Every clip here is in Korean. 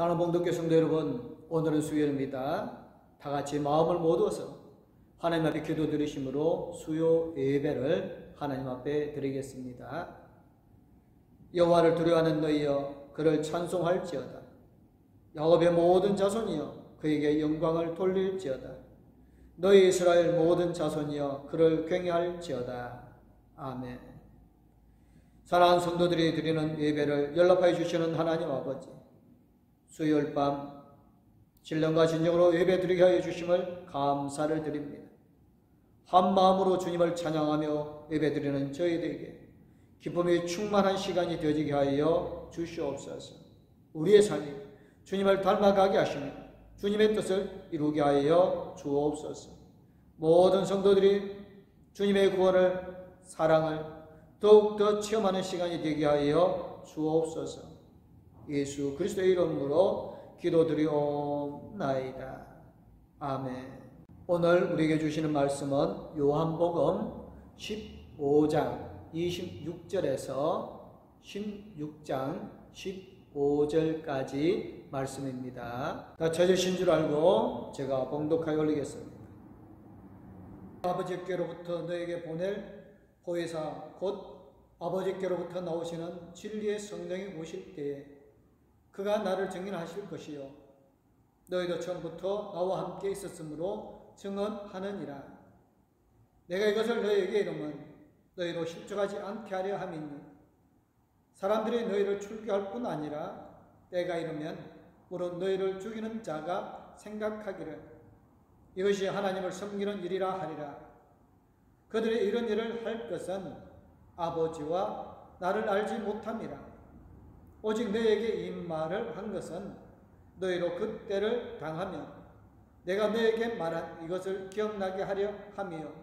사랑하는 봉독교 성도 여러분, 오늘은 수요일입니다. 다 같이 마음을 모두어서 하나님 앞에 기도 드리심으로 수요 예배를 하나님 앞에 드리겠습니다. 여호와를 두려워하는 너희여, 그를 찬송할지어다. 야곱의 모든 자손이여, 그에게 영광을 돌릴지어다. 너희 이스라엘 모든 자손이여, 그를 경외할지어다. 아멘. 사랑하는 성도들이 드리는 예배를 연락하여 주시는 하나님 아버지, 수요일 밤 신령과 진정으로 예배 드리게 하여 주심을 감사를 드립니다. 한 마음으로 주님을 찬양하며 예배 드리는 저희들에게 기쁨이 충만한 시간이 되어지게 하여 주시옵소서. 우리의 삶이 주님을 닮아가게 하시며 주님의 뜻을 이루게 하여 주옵소서. 모든 성도들이 주님의 구원을, 사랑을 더욱더 체험하는 시간이 되게 하여 주옵소서. 예수 그리스도의 이름으로 기도드리옵나이다. 아멘. 오늘 우리에게 주시는 말씀은 요한복음 15장 26절에서 16장 15절까지 말씀입니다. 다 찾으신 줄 알고 제가 봉독하여 올리겠습니다. 아버지께로부터 너에게 보낼 보혜사 곧 아버지께로부터 나오시는 진리의 성령이 오실 때에 그가 나를 증인하실 것이요 너희도 처음부터 나와 함께 있었으므로 증언하느니라. 내가 이것을 너희에게 이르면 너희로 실족하지 않게 하려 함이니 사람들이 너희를 출교할 뿐 아니라 때가 이르면 무릇 너희를 죽이는 자가 생각하기를 이것이 하나님을 섬기는 일이라 하리라. 그들이 이런 일을 할 것은 아버지와 나를 알지 못함이라. 오직 너희에게 이 말을 한 것은 너희로 그때를 당하면 내가 너희에게 말한 이것을 기억나게 하려 함이요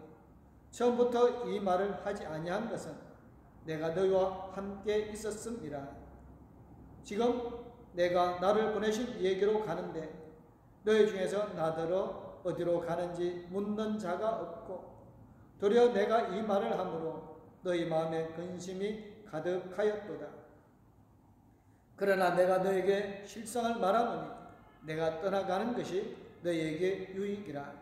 처음부터 이 말을 하지 아니한 것은 내가 너희와 함께 있었음이라. 지금 내가 나를 보내신 이에게로 가는데 너희 중에서 나더러 어디로 가는지 묻는 자가 없고 도리어 내가 이 말을 함으로 너희 마음에 근심이 가득하였도다. 그러나 내가 너에게 실상을 말하노니 내가 떠나가는 것이 너희에게 유익이라.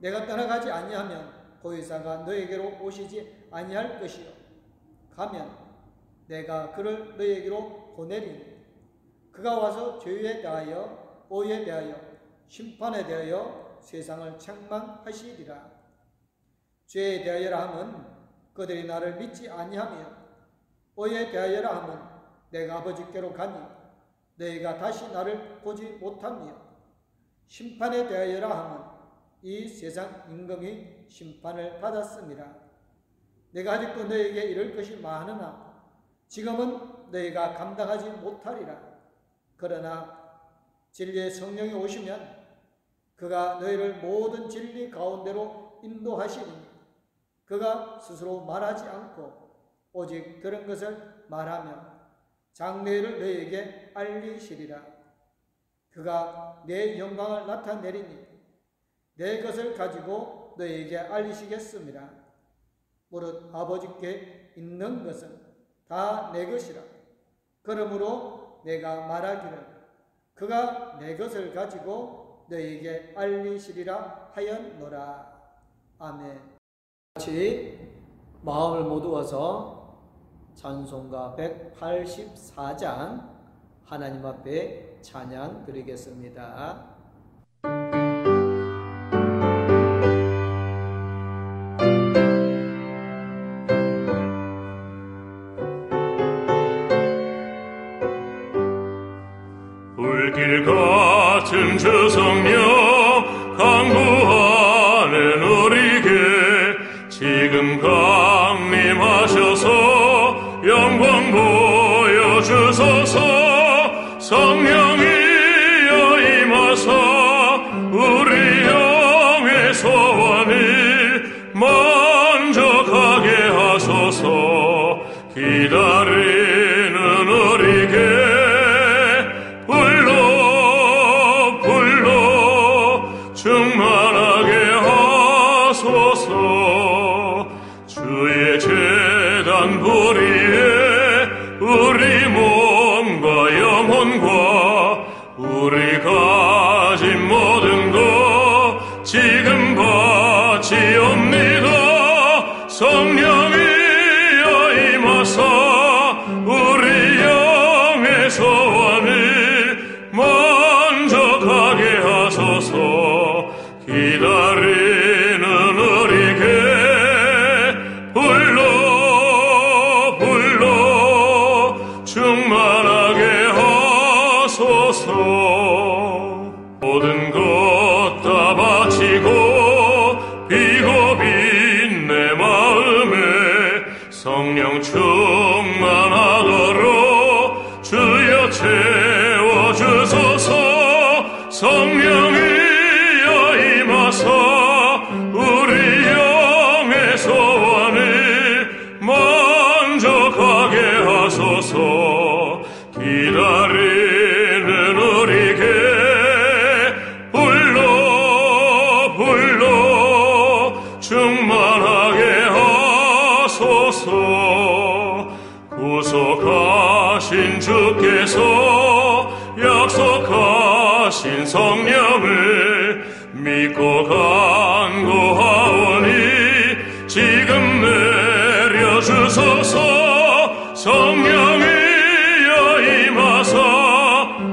내가 떠나가지 아니하면 보혜사가 너희에게로 오시지 아니할 것이요 가면 내가 그를 너희에게로 보내리니 그가 와서 죄에 대하여 오에 대하여 심판에 대하여 세상을 책망하시리라. 죄에 대하여라 하면 그들이 나를 믿지 아니하며 오에 대하여라 하면 내가 아버지께로 가니 너희가 다시 나를 보지 못하며 심판에 대하여라 하면 이 세상 임금이 심판을 받았습니다. 내가 아직도 너희에게 이럴 것이 많으나 지금은 너희가 감당하지 못하리라. 그러나 진리의 성령이 오시면 그가 너희를 모든 진리 가운데로 인도하시니 그가 스스로 말하지 않고 오직 들은 것을 말하며 장래를 너희에게 알리시리라. 그가 내 영광을 나타내리니 내 것을 가지고 너희에게 알리시겠습니다. 무릇 아버지께 있는 것은 다 내 것이라. 그러므로 내가 말하기를 그가 내 것을 가지고 너희에게 알리시리라 하였노라. 아멘. 같이 마음을 모두어서 찬송가 184장 하나님 앞에 찬양 드리겠습니다. 불길 같은 주 성령 강구 안에 누리게 지금 강림하셔서 영광 보여주소서. 성령이여 임하사 우리 영의 소원을 만족하게 하소서. 기다리는 우리에게 불러 충만하게 하소서. 주의 제단 불이에 우리 몸과 영혼과 하소서. 모든 것 다 바치고 비고빈 내 마음에 성령 충만하도록 주여 채워주소서. 성령이여 임하사 우리 영의 소원을 만족하게 하소서. 기다리는 우리에게 불러 충만하게 하소서. 구속하신 주께서 약속하신 성령을 믿고 간구하오니 지금 내려주소서. 성령이여 임하사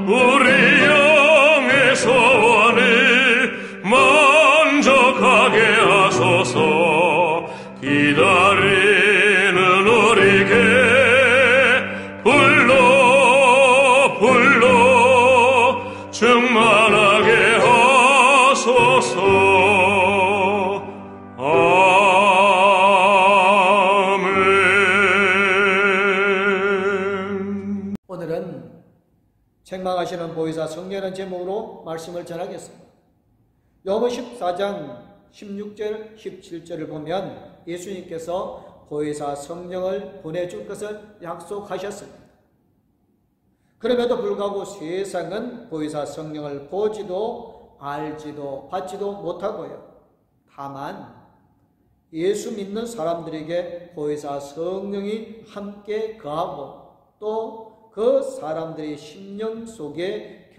우리 영의 소원을 만족하게 하소서. 기다리는 우리에게 불러 충만하게 하소서. 아멘. 오늘은 책망하시는 보혜사 성령이라는 제목으로 말씀을 전하겠습니다. 요한복음 14장 16절 17절을 보면 예수님께서 보혜사 성령을 보내줄 것을 약속하셨습니다. 그럼에도 불구하고 세상은 보혜사 성령을 보지도 알지도 받지도 못하고요. 다만 예수 믿는 사람들에게 보혜사 성령이 함께 거하고 또 그 사람들의 심령 속에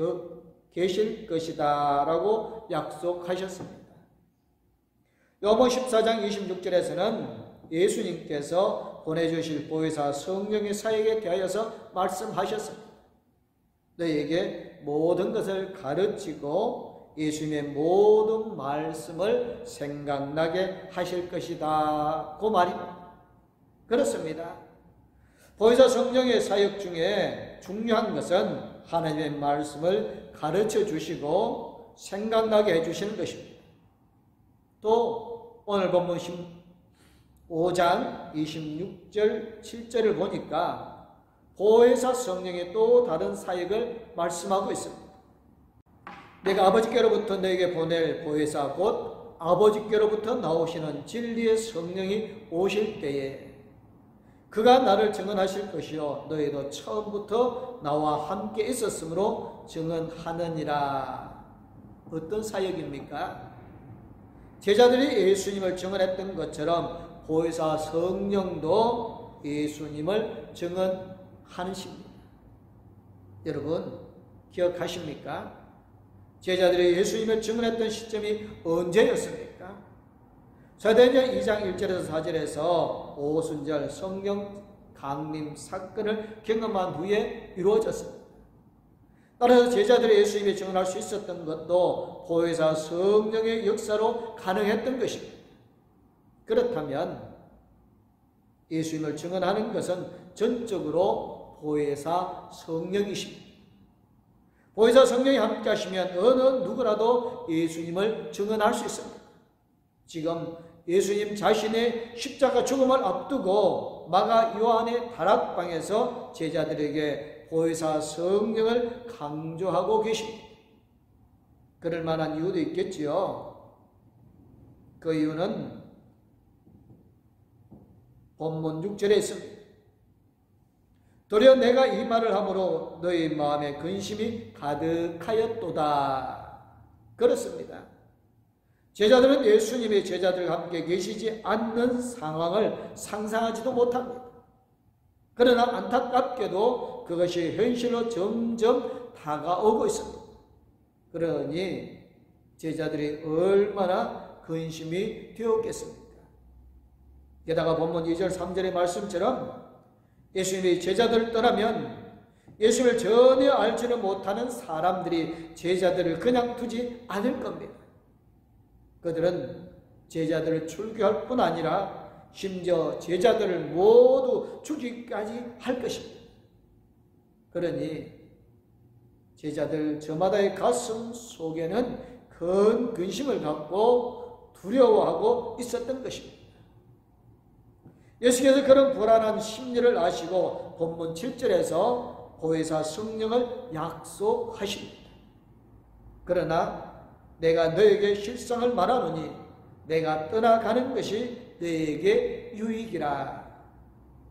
계실 것이다 라고 약속하셨습니다. 요한복음 14장 26절에서는 예수님께서 보내주실 보혜사 성령의 사역에 대하여서 말씀하셨습니다. 너희에게 모든 것을 가르치고 예수님의 모든 말씀을 생각나게 하실 것이다 그 말입니다. 그렇습니다. 보혜사 성령의 사역 중에 중요한 것은 하나님의 말씀을 가르쳐 주시고 생각나게 해주시는 것입니다. 또 오늘 본문 15장 26절 7절을 보니까 보혜사 성령의 또 다른 사역을 말씀하고 있습니다. 내가 아버지께로부터 너에게 보낼 보혜사 곧 아버지께로부터 나오시는 진리의 성령이 오실 때에 그가 나를 증언하실 것이요 너희도 처음부터 나와 함께 있었으므로 증언하느니라. 어떤 사역입니까? 제자들이 예수님을 증언했던 것처럼 보혜사 성령도 예수님을 증언하는 시입니다. 여러분 기억하십니까? 제자들이 예수님을 증언했던 시점이 언제였습니까? 사도행전 2장 1절에서 4절에서 오순절 성령 강림 사건을 경험한 후에 이루어졌습니다. 따라서 제자들이 예수님을 증언할 수 있었던 것도 보혜사 성령의 역사로 가능했던 것입니다. 그렇다면 예수님을 증언하는 것은 전적으로 보혜사 성령이십니다. 보혜사 성령이 함께 하시면 어느 누구라도 예수님을 증언할 수 있습니다. 지금 예수님 자신의 십자가 죽음을 앞두고 마가 요한의 다락방에서 제자들에게 보혜사 성령을 강조하고 계십니다. 그럴 만한 이유도 있겠지요. 그 이유는 본문 6절에 있습니다. 도리어 내가 이 말을 함으로 너희 마음에 근심이 가득하였도다. 그렇습니다. 제자들은 예수님의 제자들과 함께 계시지 않는 상황을 상상하지도 못합니다. 그러나 안타깝게도 그것이 현실로 점점 다가오고 있습니다. 그러니 제자들이 얼마나 근심이 되었겠습니까? 게다가 본문 2절 3절의 말씀처럼 예수님이 제자들을 떠나면 예수님을 전혀 알지는 못하는 사람들이 제자들을 그냥 두지 않을 겁니다. 그들은 제자들을 출교할 뿐 아니라 심지어 제자들을 모두 죽이기까지 할 것입니다. 그러니 제자들 저마다의 가슴 속에는 큰 근심을 갖고 두려워하고 있었던 것입니다. 예수께서 그런 불안한 심리를 아시고 본문 7절에서 보혜사 성령을 약속하십니다. 그러나 내가 너에게 실상을 말하노니 내가 떠나가는 것이 너에게 유익이라.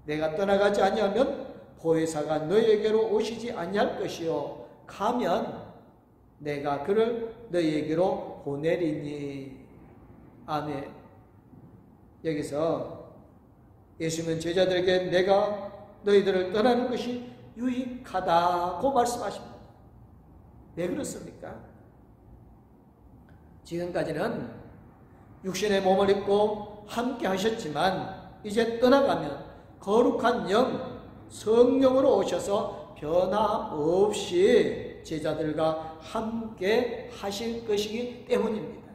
내가 떠나가지 아니하면 보혜사가 너에게로 오시지 아니할 것이요 가면 내가 그를 너에게로 보내리니. 아멘. 여기서 예수님은 제자들에게 내가 너희들을 떠나는 것이 유익하다고 말씀하십니다. 왜 그렇습니까? 지금까지는 육신의 몸을 입고 함께 하셨지만 이제 떠나가면 거룩한 영, 성령으로 오셔서 변함없이 제자들과 함께 하실 것이기 때문입니다.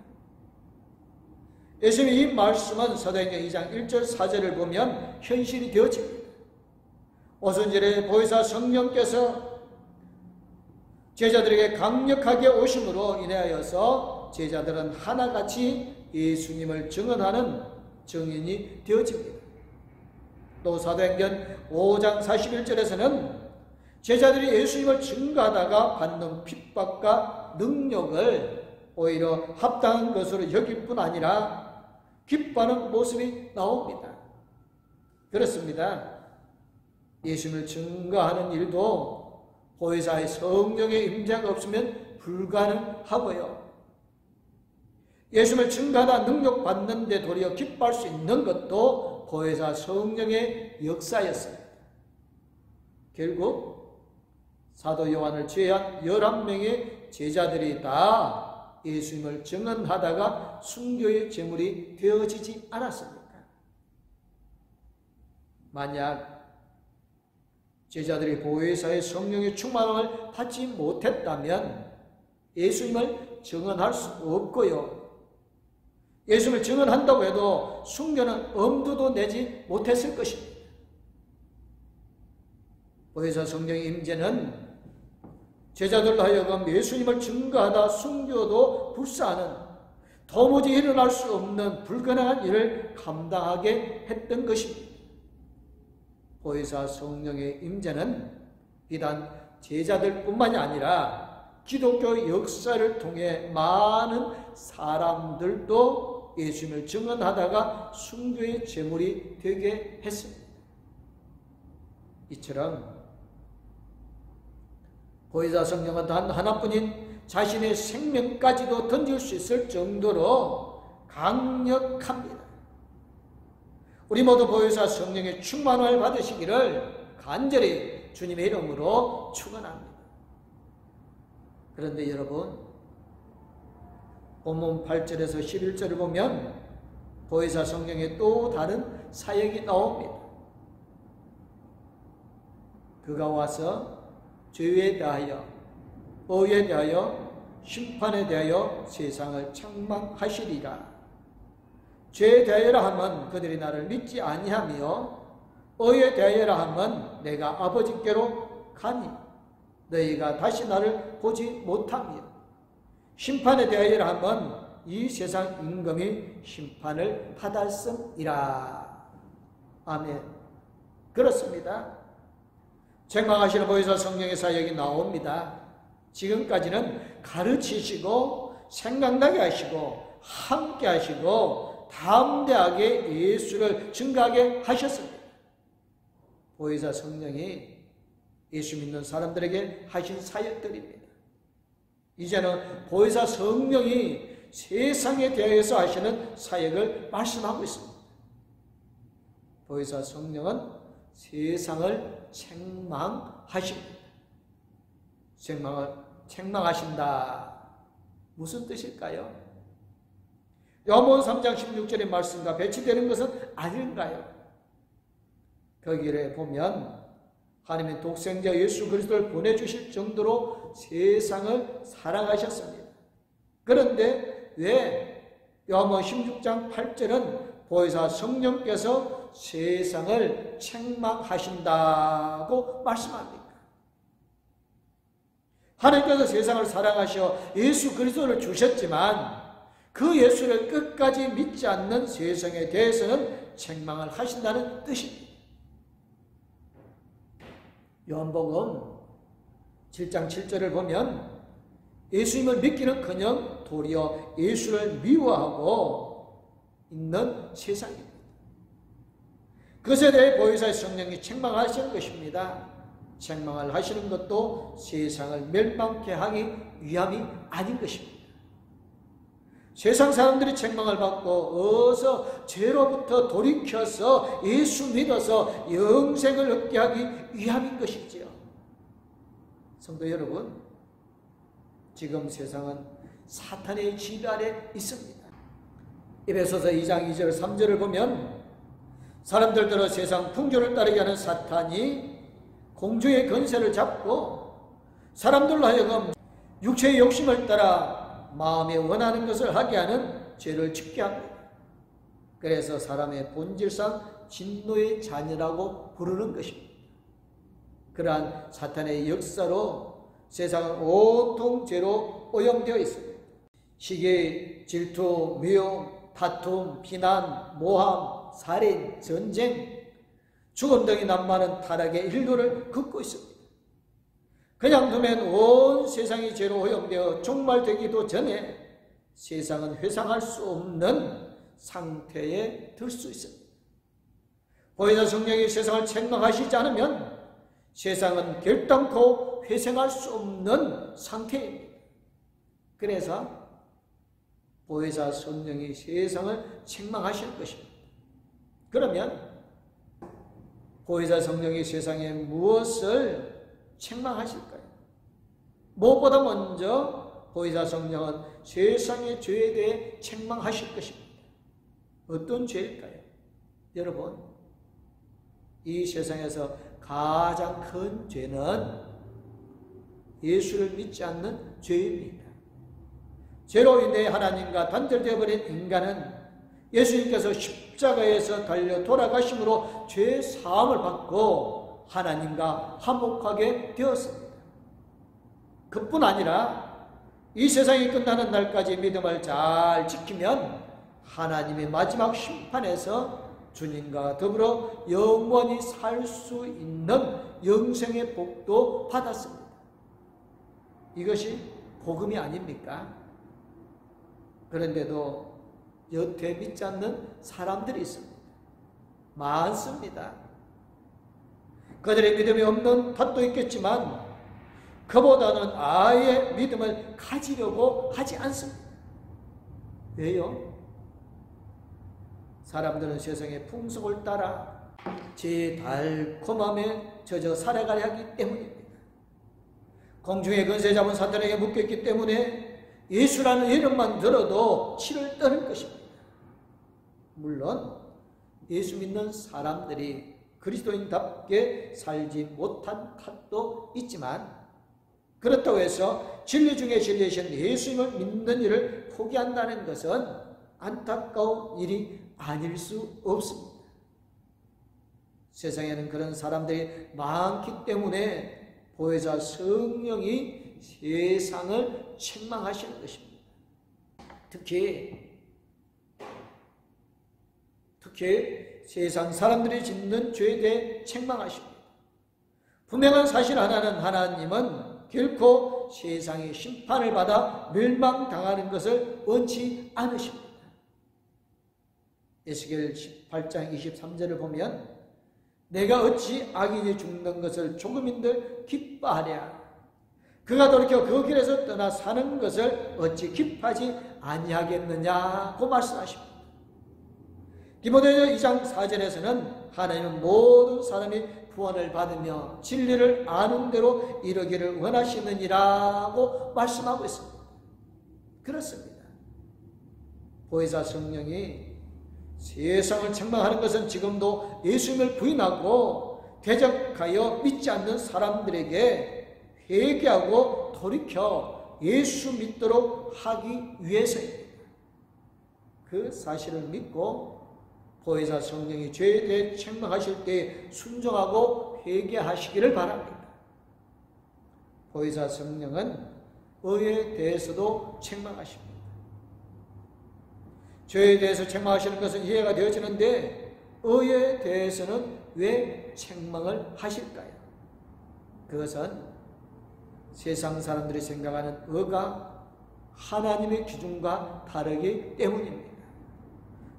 예수님의 이 말씀은 사도행전 2장 1절 4절을 보면 현실이 되어집니다. 오순절에 보혜사 성령께서 제자들에게 강력하게 오심으로 인하여서 제자들은 하나같이 예수님을 증언하는 증인이 되어집니다. 또 사도행전 5장 41절에서는 제자들이 예수님을 증거하다가 받는 핍박과 능력을 오히려 합당한 것으로 여길 뿐 아니라 기뻐하는 모습이 나옵니다. 그렇습니다. 예수님을 증거하는 일도 보혜사의 성령의 임재가 없으면 불가능하고요. 예수님을 증거하다 능력 받는데 도리어 기뻐할 수 있는 것도 보혜사 성령의 역사였습니다. 결국 사도 요한을 제외한 11명의 제자들이 다 예수님을 증언하다가 순교의 제물이 되어지지 않았습니까? 만약 제자들이 보혜사의 성령의 충만함을 받지 못했다면 예수님을 증언할 수 없고요. 예수님을 증언한다고 해도 순교는 엄두도 내지 못했을 것입니다. 보혜사 성령의 임재는 제자들로 하여금 예수님을 증거하다 순교도 불사하는 도무지 일어날 수 없는 불가능한 일을 감당하게 했던 것입니다. 보혜사 성령의 임재는 비단 제자들뿐만이 아니라 기독교 역사를 통해 많은 사람들도 예수님을 증언하다가 순교의 제물이 되게 했습니다. 이처럼 보혜사 성령은 단 하나뿐인 자신의 생명까지도 던질 수 있을 정도로 강력합니다. 우리 모두 보혜사 성령의 충만을 받으시기를 간절히 주님의 이름으로 축원합니다. 그런데 여러분, 본문 8절에서 11절을 보면 보혜사 성령의 또 다른 사역이 나옵니다. 그가 와서 죄에 대하여, 의에 대하여, 심판에 대하여 세상을 책망하시리라. 죄에 대하여라 하면 그들이 나를 믿지 아니하며, 의에 대하여라 하면 내가 아버지께로 가니 너희가 다시 나를 보지 못하며, 심판에 대하여라 하면 이 세상 임금이 심판을 받았음이라. 아멘. 그렇습니다. 책망하시는 보혜사 성령의 사역이 나옵니다. 지금까지는 가르치시고 생각나게 하시고 함께 하시고 담대하게 예수를 증거하게 하셨습니다. 보혜사 성령이 예수 믿는 사람들에게 하신 사역들입니다. 이제는 보혜사 성령이 세상에 대해서 하시는 사역을 말씀하고 있습니다. 보혜사 성령은 세상을 책망하십니다. 책망하신다. 무슨 뜻일까요? 요한복음 3장 16절의 말씀과 배치되는 것은 아닌가요? 거기에 보면 하나님의 독생자 예수 그리스도를 보내주실 정도로 세상을 사랑하셨습니다. 그런데 왜 요한복음 16장 8절은 보혜사 성령께서 세상을 책망하신다고 말씀합니까? 하나님께서 세상을 사랑하셔 예수 그리스도를 주셨지만 그 예수를 끝까지 믿지 않는 세상에 대해서는 책망을 하신다는 뜻입니다. 요한복음 7장 7절을 보면 예수님을 믿기는커녕 도리어 예수를 미워하고 있는 세상입니다. 그것에 대해 보혜사의 성령이 책망하시는 것입니다. 책망을 하시는 것도 세상을 멸망케 하기 위함이 아닌 것입니다. 세상 사람들이 책망을 받고 어서 죄로부터 돌이켜서 예수 믿어서 영생을 얻게 하기 위함인 것이지요. 성도 여러분, 지금 세상은 사탄의 지배 아래 있습니다. 에베소서 2장 2절 3절을 보면 사람들대로 세상 풍조를 따르게 하는 사탄이 공중의 권세를 잡고 사람들로 하여금 육체의 욕심을 따라 마음에 원하는 것을 하게 하는 죄를 짓게 합니다. 그래서 사람의 본질상 진노의 자녀라고 부르는 것입니다. 그러한 사탄의 역사로 세상은 온통 죄로 오염되어 있습니다. 시기, 질투, 미움, 다툼, 비난, 모함, 살인, 전쟁, 죽음 등이 난무하는 타락의 일도를 긋고 있습니다. 그냥 두면 온 세상이 죄로 오염되어 종말되기도 전에 세상은 회상할 수 없는 상태에 들 수 있습니다. 보혜사 성령이 세상을 책망하시지 않으면 세상은 결단코 회생할 수 없는 상태입니다. 그래서 보혜사 성령이 세상을 책망하실 것입니다. 그러면 보혜사 성령이 세상에 무엇을 책망하실까요? 무엇보다 먼저 보혜사 성령은 세상의 죄에 대해 책망하실 것입니다. 어떤 죄일까요? 여러분, 이 세상에서 가장 큰 죄는 예수를 믿지 않는 죄입니다. 죄로 인해 하나님과 단절되어 버린 인간은 예수님께서 십자가에서 달려 돌아가심으로 죄 사함을 받고 하나님과 화목하게 되었습니다. 그뿐 아니라 이 세상이 끝나는 날까지 믿음을 잘 지키면 하나님의 마지막 심판에서 주님과 더불어 영원히 살 수 있는 영생의 복도 받았습니다. 이것이 복음이 아닙니까? 그런데도 여태 믿지 않는 사람들이 있습니다. 많습니다. 그들의 믿음이 없는 탓도 있겠지만 그보다는 아예 믿음을 가지려고 하지 않습니다. 왜요? 사람들은 세상의 풍속을 따라 제 달콤함에 젖어 살아가려 하기 때문입니다. 공중의 권세 잡은 사탄에게 묶였기 때문에 예수라는 이름만 들어도 치를 떠는 것입니다. 물론 예수 믿는 사람들이 그리스도인답게 살지 못한 탓도 있지만 그렇다고 해서 진리 중에 진리이신 예수님을 믿는 일을 포기한다는 것은 안타까운 일이 아닐 수 없습니다. 세상에는 그런 사람들이 많기 때문에 보혜사 성령이 세상을 책망하시는 것입니다. 특히 세상 사람들이 짓는 죄에 대해 책망하십니다. 분명한 사실 하나는 하나님은 결코 세상의 심판을 받아 멸망당하는 것을 원치 않으십니다. 에스겔 18장 23절을 보면 내가 어찌 악인이 죽는 것을 조금인들 기뻐하랴. 그가 돌이켜 그 길에서 떠나 사는 것을 어찌 기뻐하지 아니하겠느냐고 말씀하십니다. 디모데서 2장 4절에서는 하나님은 모든 사람이 구원을 받으며 진리를 아는 대로 이루기를 원하시느니라고 말씀하고 있습니다. 그렇습니다. 보혜사 성령이 세상을 책망하는 것은 지금도 예수님을 부인하고 대적하여 믿지 않는 사람들에게 회개하고 돌이켜 예수 믿도록 하기 위해서입니다. 그 사실을 믿고 보혜사 성령이 죄에 대해 책망하실 때 순종하고 회개하시기를 바랍니다. 보혜사 성령은 의에 대해서도 책망하십니다. 죄에 대해서 책망하시는 것은 이해가 되어지는데 의에 대해서는 왜 책망을 하실까요? 그것은 세상 사람들이 생각하는 의가 하나님의 기준과 다르기 때문입니다.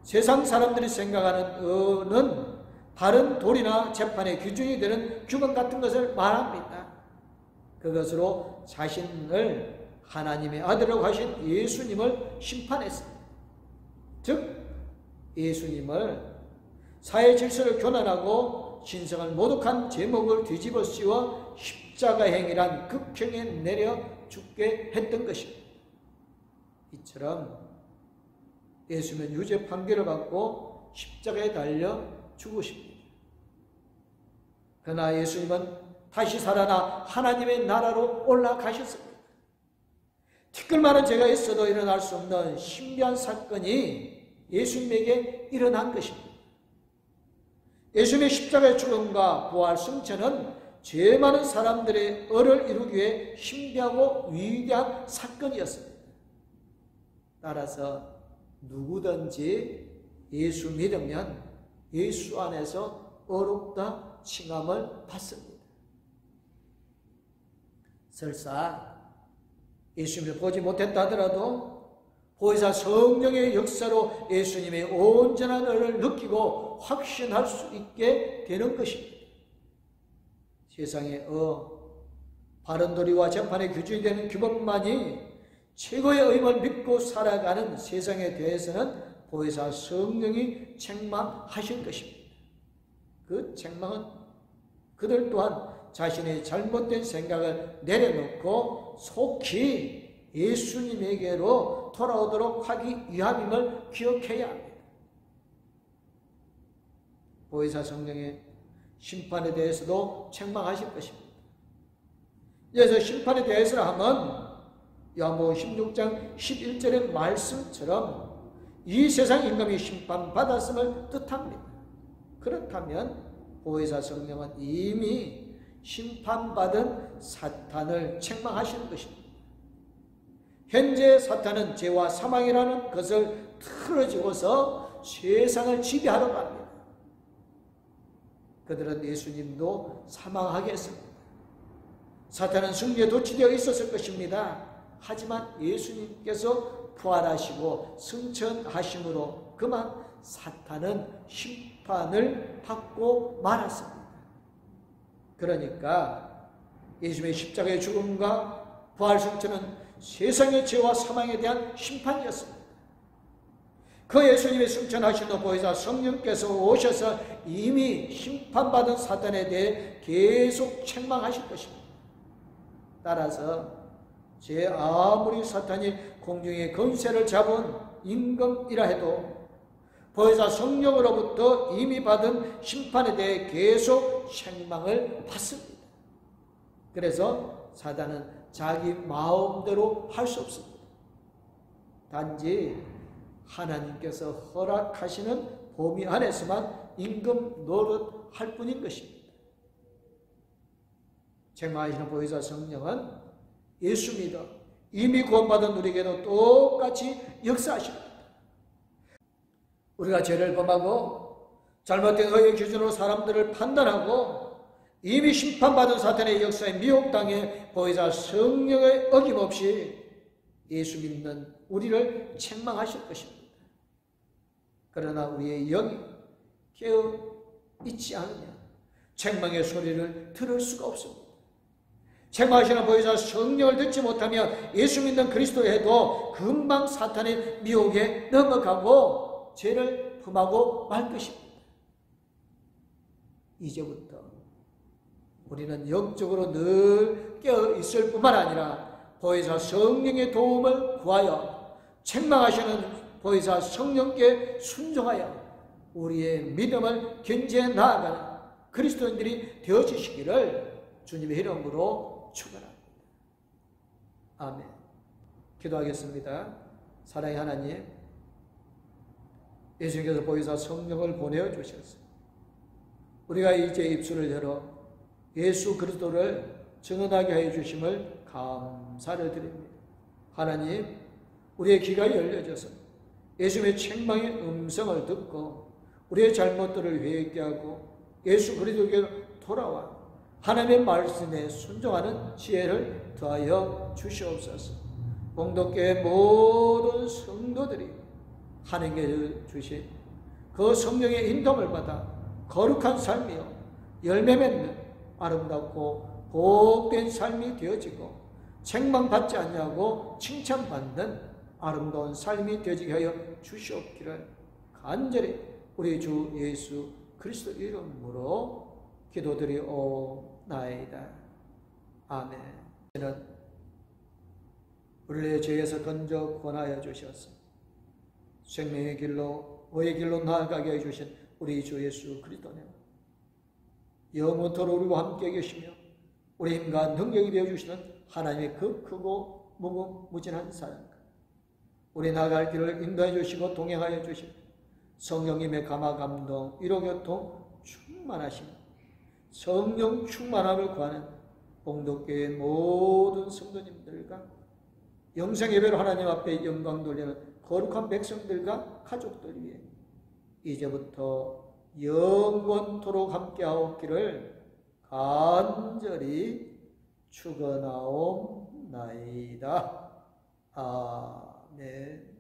세상 사람들이 생각하는 의는 다른 도리나 재판의 기준이 되는 규범 같은 것을 말합니다. 그것으로 자신을 하나님의 아들이라고 하신 예수님을 심판했습니다. 즉 예수님을 사회 질서를 교란하고 신성을 모독한 제목을 뒤집어 씌워 십자가 행위란 극형에 내려 죽게 했던 것입니다. 이처럼 예수님은 유죄 판결을 받고 십자가에 달려 죽으십니다. 그러나 예수님은 다시 살아나 하나님의 나라로 올라가셨습니다. 티끌만한 죄가 있어도 일어날 수 없는 신비한 사건이 예수님에게 일어난 것입니다. 예수님의 십자가의 죽음과 부활 승천은 죄 많은 사람들의 의를 이루기 위해 신비하고 위대한 사건이었습니다. 따라서 누구든지 예수 믿으면 예수 안에서 의롭다 칭함을 받습니다. 설사 예수님을 보지 못했다 하더라도 보혜사 성령의 역사로 예수님의 온전한 의를 느끼고 확신할 수 있게 되는 것입니다. 세상의 바른 도리와 재판의 기준이 되는 규범만이 최고의 의임을 믿고 살아가는 세상에 대해서는 보혜사 성령이 책망하실 것입니다. 그 책망은 그들 또한 자신의 잘못된 생각을 내려놓고 속히 예수님에게로 돌아오도록 하기 위함임을 기억해야 합니다. 보혜사 성령의 심판에 대해서도 책망하실 것입니다. 여기서 심판에 대해서 하면 요한복음 16장 11절의 말씀처럼 이 세상 임금이 심판받았음을 뜻합니다. 그렇다면 보혜사 성령은 이미 심판받은 사탄을 책망하시는 것입니다. 현재 사탄은 죄와 사망이라는 것을 틀어지고서 세상을 지배하려고 합니다. 그들은 예수님도 사망하게 했습니다. 사탄은 승리에 도취되어 있었을 것입니다. 하지만 예수님께서 부활하시고 승천하심으로 그만 사탄은 심판을 받고 말았습니다. 그러니까 예수님의 십자가의 죽음과 부활 승천은 세상의 죄와 사망에 대한 심판이었습니다. 그 예수님의 승천하신 후 보혜사 성령께서 오셔서 이미 심판받은 사탄에 대해 계속 책망하실 것입니다. 따라서 제 아무리 사탄이 공중의 권세를 잡은 임금이라 해도 보혜사 성령으로부터 이미 받은 심판에 대해 계속 책망을 받습니다. 그래서 사탄은 자기 마음대로 할 수 없습니다. 단지 하나님께서 허락하시는 범위 안에서만 임금 노릇할 뿐인 것입니다. 책망하시는 보혜사 성령은 예수 믿어 이미 구원받은 우리에게도 똑같이 역사하십니다. 우리가 죄를 범하고 잘못된 의의 기준으로 사람들을 판단하고 이미 심판받은 사탄의 역사에 미혹당해 보혜사 성령의 어김없이 예수 믿는 우리를 책망하실 것입니다. 그러나 우리의 영이 깨어 있지 않으면 책망의 소리를 들을 수가 없습니다. 책망하시는 보혜사 성령을 듣지 못하면 예수 믿는 그리스도에도 금방 사탄의 미혹에 넘어가고 죄를 범하고 말 것입니다. 이제부터 우리는 영적으로 늘 깨어 있을 뿐만 아니라 보혜사 성령의 도움을 구하여 책망하시는 보혜사 성령께 순종하여 우리의 믿음을 견지해 나아가는 그리스도인들이 되어주시기를 주님의 이름으로 축원합니다. 아멘. 기도하겠습니다. 사랑의 하나님, 예수님께서 보혜사 성령을 보내어 주셨습니다. 우리가 이제 입술을 열어 예수 그리스도를 증언하게 하여 주심을 감사를 드립니다. 하나님, 우리의 귀가 열려져서 예수님의 책망의 음성을 듣고 우리의 잘못들을 회개하고 예수 그리스도께로 돌아와 하나님의 말씀에 순종하는 지혜를 더하여 주시옵소서. 봉독교회 모든 성도들이 하나님께 주신 그 성령의 인도를 받아 거룩한 삶이요 열매 맺는 아름답고 복된 삶이 되어지고 책망받지 않냐고 칭찬받는 아름다운 삶이 되어지게 하여 주시옵기를 간절히 우리 주 예수 그리스도 이름으로 기도드리옵나이다. 아멘. 저는 우리의 죄에서 건져 구원하여 주셔서 생명의 길로 의의 길로 나아가게 해주신 우리 주 예수 그리스도님, 영원토록 우리와 함께 계시며 우리 힘과 능력이 되어주시는 하나님의 그 크고 무궁무진한 사랑과 우리 나아갈 길을 인도해 주시고 동행하여 주시고 성령님의 감화 감동 위로교통 충만하신 성령 충만함을 구하는 봉독교회 모든 성도님들과 영생예배로 하나님 앞에 영광 돌리는 거룩한 백성들과 가족들 위해 이제부터 영원토록 함께하옵기를 간절히 축원하옵나이다. 아멘.